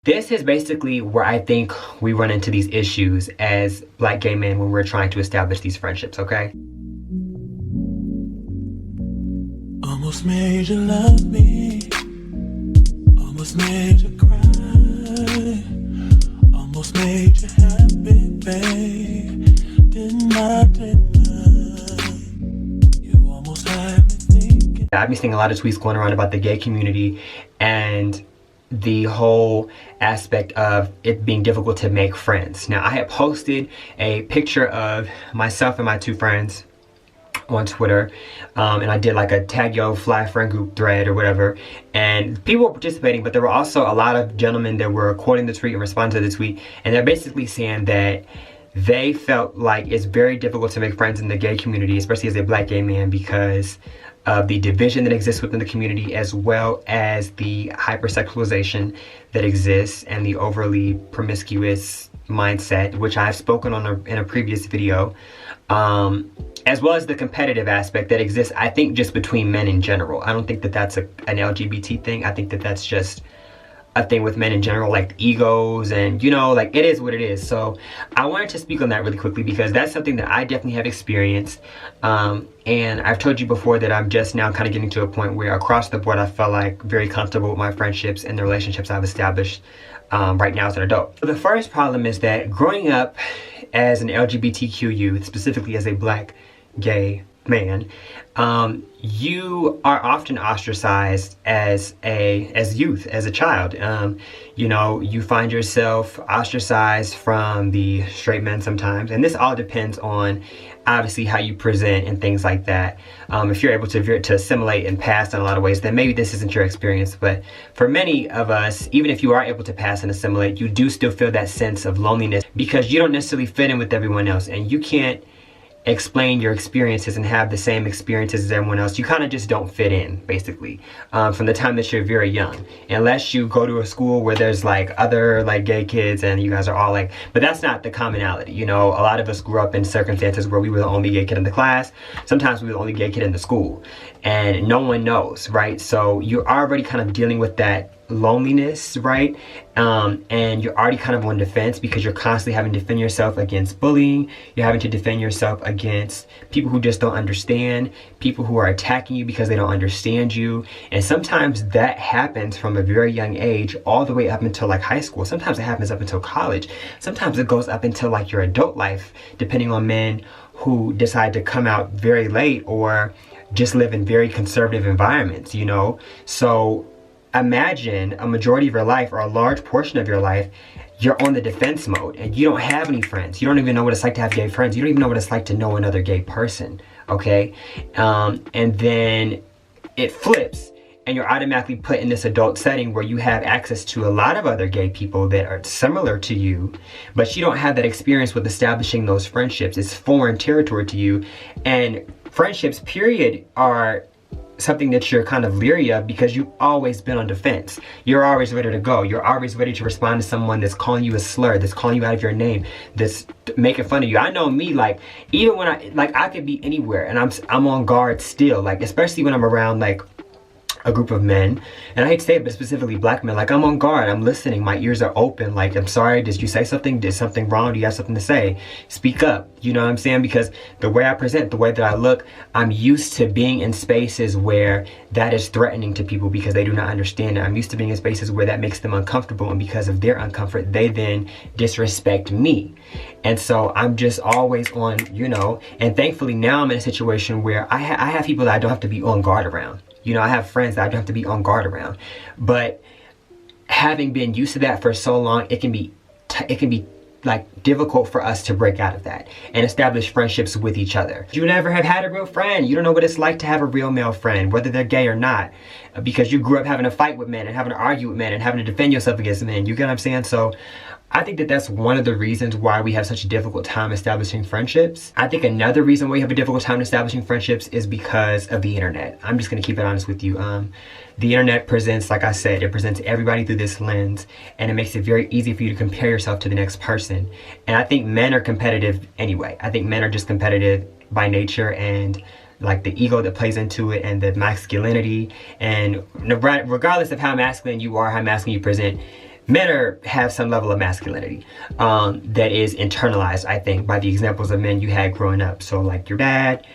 This is basically where I think we run into these issues as black gay men when we're trying to establish these friendships, okay? Almost made you love me, almost made you cry, almost made you happy, babe. Didn't I? You almost had me thinking. I've been seeing a lot of tweets going around about the gay community and the whole aspect of it being difficult to make friends. Now, I had posted a picture of myself and my two friends on Twitter, and I did like a tag yo fly friend group thread or whatever, and people were participating, but there were also a lot of gentlemen that were quoting the tweet and responding to the tweet, and they're basically saying that they felt like it's very difficult to make friends in the gay community, especially as a black gay man, because of the division that exists within the community, as well as the hypersexualization that exists and the overly promiscuous mindset, which I've spoken on in a previous video, as well as the competitive aspect that exists, I think, just between men in general. I don't think that that's an LGBT thing. I think that that's just a thing with men in general, like egos, and you know, like, it is what it is. So I wanted to speak on that really quickly because that's something that I definitely have experienced, and I've told you before that I'm just now kind of getting to a point where across the board I felt like very comfortable with my friendships and the relationships I've established right now as an adult. So the first problem is that growing up as an LGBTQ youth, specifically as a black gay man, you are often ostracized as youth, as a child. You know, you find yourself ostracized from the straight men sometimes, and this all depends on obviously how you present and things like that. If you're able to assimilate and pass in a lot of ways, then maybe this isn't your experience. But for many of us, even if you are able to pass and assimilate, you do still feel that sense of loneliness because you don't necessarily fit in with everyone else, and you can't explain your experiences and have the same experiences as everyone else. You kind of just don't fit in, basically, from the time that you're very young, unless you go to a school where there's like other like gay kids and you guys are all like, but that's not the commonality. You know, a lot of us grew up in circumstances where we were the only gay kid in the class. Sometimes we were the only gay kid in the school, and no one knows, right? So you're already kind of dealing with that loneliness, right? And you're already kind of on defense because you're constantly having to defend yourself against bullying. You're having to defend yourself against people who just don't understand, people who are attacking you because they don't understand you. And sometimes that happens from a very young age all the way up until like high school. Sometimes it happens up until college. Sometimes it goes up until like your adult life, depending on men who decide to come out very late or just live in very conservative environments, you know? So imagine a majority of your life, or a large portion of your life, you're on the defense mode and you don't have any friends. You don't even know what it's like to have gay friends. You don't even know what it's like to know another gay person, okay? And then it flips and you're automatically put in this adult setting where you have access to a lot of other gay people that are similar to you, but you don't have that experience with establishing those friendships. It's foreign territory to you, and friendships, period, are something that you're kind of leery of because you've always been on defense. You're always ready to go. You're always ready to respond to someone that's calling you a slur, that's calling you out of your name, that's making fun of you. I know me, like, even when I could be anywhere and I'm on guard still, like, especially when I'm around like a group of men, and I hate to say it, but specifically black men, like, I'm on guard, I'm listening, my ears are open, like, I'm sorry, did you say something? Did something wrong? Do you have something to say? Speak up, you know what I'm saying? Because the way I present, the way that I look, I'm used to being in spaces where that is threatening to people because they do not understand it. I'm used to being in spaces where that makes them uncomfortable, and because of their uncomfort, they then disrespect me. And so I'm just always on, you know, and thankfully now I'm in a situation where I have people that I don't have to be on guard around. You know, I have friends that I don't have to be on guard around. But having been used to that for so long, it can be like difficult for us to break out of that and establish friendships with each other. You never have had a real friend. You don't know what it's like to have a real male friend, whether they're gay or not, because you grew up having to fight with men and having to argue with men and having to defend yourself against men. You get what I'm saying? So I think that that's one of the reasons why we have such a difficult time establishing friendships. I think another reason why we have a difficult time establishing friendships is because of the internet. I'm just gonna keep it honest with you. The internet presents, like I said, it presents everybody through this lens, and it makes it very easy for you to compare yourself to the next person. And I think men are competitive anyway. I think men are just competitive by nature, and like the ego that plays into it, and the masculinity, and regardless of how masculine you are, how masculine you present, have some level of masculinity that is internalized, I think, by the examples of men you had growing up. So like your dad,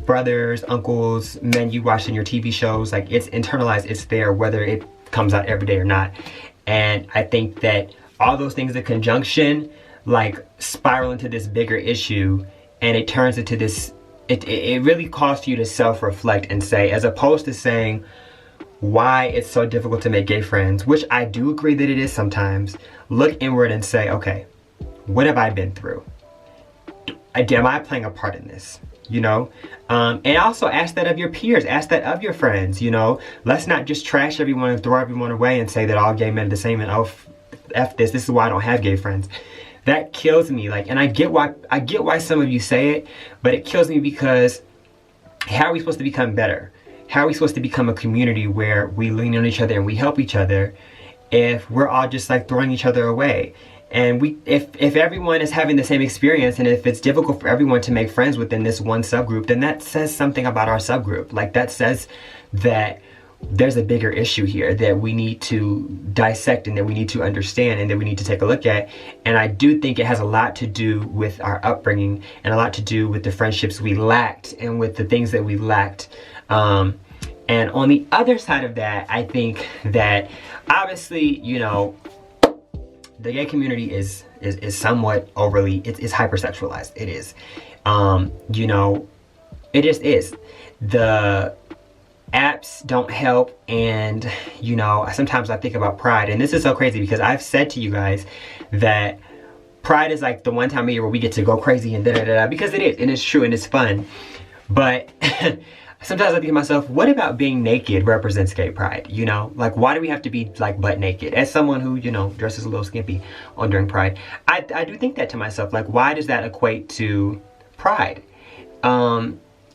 brothers, uncles, men you watched in your TV shows, like it's internalized, it's there whether it comes out every day or not. And I think that all those things in conjunction like spiral into this bigger issue, and it turns into this, it really calls you to self-reflect and say, as opposed to saying why it's so difficult to make gay friends, which I do agree that it is sometimes, look inward and say, okay, what have I been through? Am I playing a part in this? You know, and also ask that of your peers, ask that of your friends. You know, let's not just trash everyone and throw everyone away and say that all gay men are the same and oh, F this is why I don't have gay friends. That kills me. Like, and I get why some of you say it, but it kills me because how are we supposed to become better? How are we supposed to become a community where we lean on each other and we help each other if we're all just like throwing each other away? And if everyone is having the same experience, and if it's difficult for everyone to make friends within this one subgroup, then that says something about our subgroup. Like that says that there's a bigger issue here that we need to dissect and that we need to understand and that we need to take a look at. And I do think it has a lot to do with our upbringing and a lot to do with the friendships we lacked and with the things that we lacked. And on the other side of that, I think that obviously, you know, the gay community is somewhat overly, it's hypersexualized. It is. You know, it just is. The apps don't help, and you know, sometimes I think about Pride, and this is so crazy because I've said to you guys that Pride is like the one time a year where we get to go crazy and da-da-da-da, because it is, and it's true, and it's fun. But sometimes I think to myself, what about being naked represents gay pride? You know, like why do we have to be like butt naked? As someone who, you know, dresses a little skimpy on during Pride, I do think that to myself, like why does that equate to pride?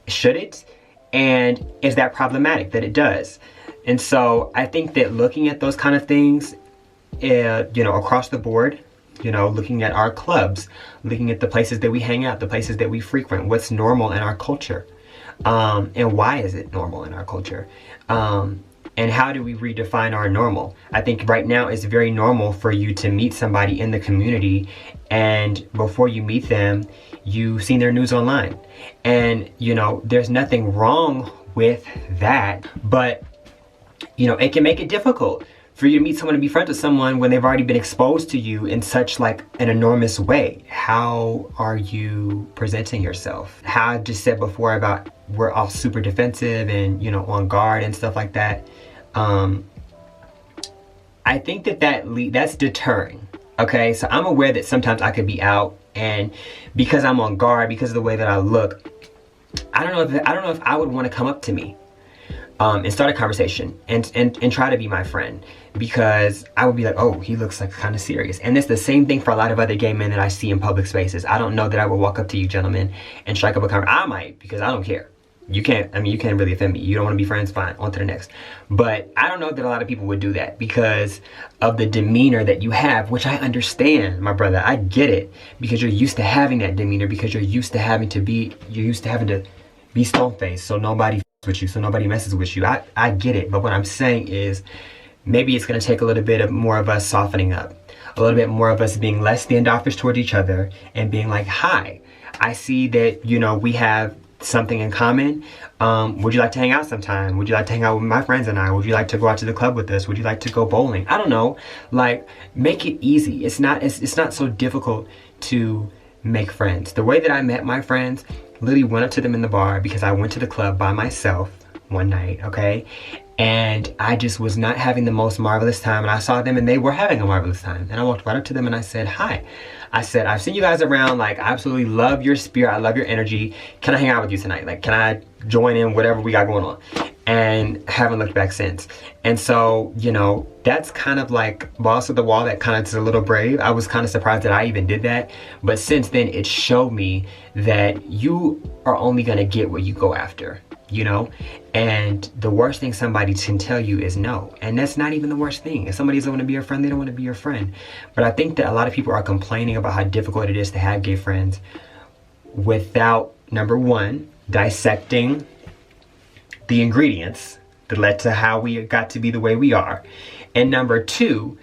Should it? And is that problematic that it does? And so I think that looking at those kind of things, you know, across the board, you know, looking at our clubs, looking at the places that we hang out, the places that we frequent, what's normal in our culture, and why is it normal in our culture? And how do we redefine our normal? I think right now it's very normal for you to meet somebody in the community, and before you meet them, you've seen their news online. And, you know, there's nothing wrong with that, but, you know, it can make it difficult for you to meet someone and be friends with someone when they've already been exposed to you in such like an enormous way. How are you presenting yourself? How I just said before about we're all super defensive and, you know, on guard and stuff like that. I think that's deterring. Okay, so I'm aware that sometimes I could be out, and because I'm on guard, because of the way that I look, I don't know if I would want to come up to me and start a conversation and try to be my friend, because I would be like, oh, he looks like kind of serious. And it's the same thing for a lot of other gay men that I see in public spaces. I don't know that I would walk up to you gentlemen and strike up a conversation. I might, because I don't care. You can't really offend me. You don't want to be friends, fine, on to the next. But I don't know that a lot of people would do that because of the demeanor that you have, which I understand, my brother. I get it, because you're used to having that demeanor, because you're used to having to be stone-faced, so nobody with you, so nobody messes with you. I get it, but what I'm saying is maybe it's going to take a little bit more of us softening up, a little bit more of us being less standoffish toward each other and being like, hi, I see that, you know, we have something in common. Would you like to hang out sometime? Would you like to hang out with my friends and I? Would you like to go out to the club with us? Would you like to go bowling? I don't know. Like, make it easy. It's not so difficult to make friends. The way that I met my friends, literally went up to them in the bar because I went to the club by myself one night, okay? And I just was not having the most marvelous time, and I saw them and they were having a marvelous time. And I walked right up to them and I said, hi. I said, I've seen you guys around, like, I absolutely love your spirit, I love your energy. Can I hang out with you tonight? Like, can I join in whatever we got going on? And haven't looked back since. And so, you know, that's kind of like balls to the wall. That kind of is a little brave. I was kind of surprised that I even did that. But since then, it showed me that you are only gonna get what you go after, you know? And the worst thing somebody can tell you is no. And that's not even the worst thing. If somebody doesn't want to be your friend, they don't want to be your friend. But I think that a lot of people are complaining about how difficult it is to have gay friends without, number one, dissecting the ingredients that led to how we got to be the way we are. And number two,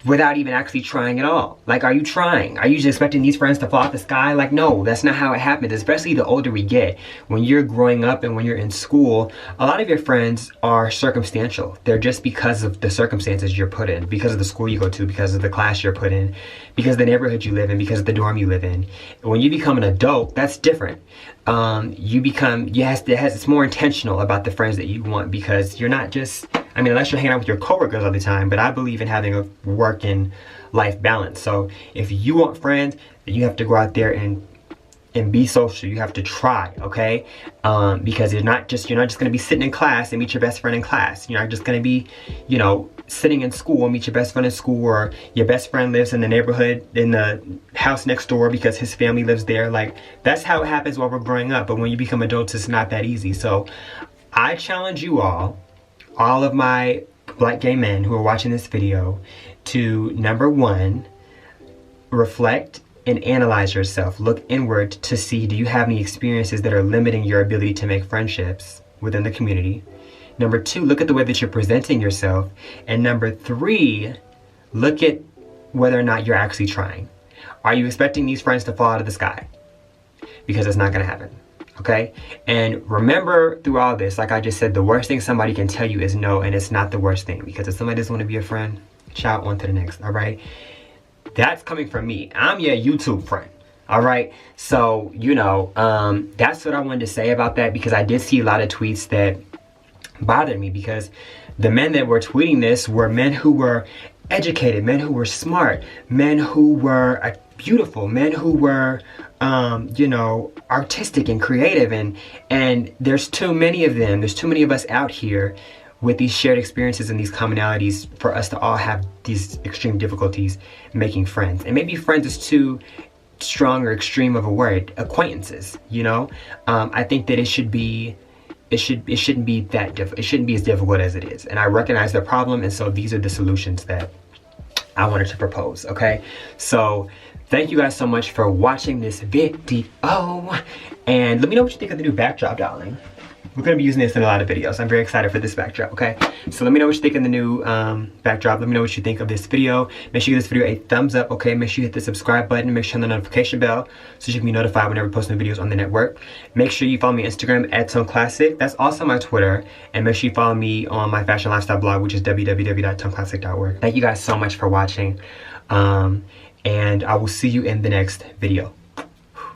without even actually trying at all. Like, are you trying? Are you just expecting these friends to fall out the sky? Like, no, that's not how it happens, especially the older we get. When you're growing up and when you're in school, a lot of your friends are circumstantial. They're just because of the circumstances you're put in, because of the school you go to, because of the class you're put in, because of the neighborhood you live in, because of the dorm you live in. When you become an adult, that's different. It's more intentional about the friends that you want, because you're not just, I mean, unless you're hanging out with your coworkers all the time, but I believe in having a work and life balance. So if you want friends, then you have to go out there and be social. You have to try, okay? Because you're not just going to be sitting in class and meet your best friend in class. You're not just going to be, sitting in school and meet your best friend in school, or your best friend lives in the neighborhood, in the house next door because his family lives there. Like, that's how it happens while we're growing up. But when you become adults, it's not that easy. So I challenge you all of my black gay men who are watching this video, to, number one, reflect and analyze yourself. Look inward to see, do you have any experiences that are limiting your ability to make friendships within the community? Number two, look at the way that you're presenting yourself. And number three, look at whether or not you're actually trying. Are you expecting these friends to fall out of the sky? Because it's not going to happen. Okay? And remember, through all this, like I just said, the worst thing somebody can tell you is no, and it's not the worst thing. Because if somebody doesn't want to be a friend, shout on to the next. All right? That's coming from me. I'm your YouTube friend. All right? So, that's what I wanted to say about that, because I did see a lot of tweets that bothered me, because the men that were tweeting this were men who were educated, men who were smart, men who were beautiful, men who were artistic and creative, and there's too many of them. There's too many of us out here with these shared experiences and these commonalities for us to all have these extreme difficulties making friends. And maybe friends is too strong or extreme of a word. Acquaintances, I think that it shouldn't be as difficult as it is. And I recognize the problem, and so these are the solutions that I wanted to propose. Okay, so thank you guys so much for watching this video, and let me know what you think of the new backdrop, darling. We're going to be using this in a lot of videos. I'm very excited for this backdrop, okay? So let me know what you think of the new backdrop. Let me know what you think of this video. Make sure you give this video a thumbs up, okay? Make sure you hit the subscribe button. Make sure you hit the notification bell so you can be notified whenever we post new videos on the network. Make sure you follow me on Instagram at ToneClassic. That's also my Twitter. And make sure you follow me on my fashion lifestyle blog, which is www.toneclassic.org. Thank you guys so much for watching. And I will see you in the next video.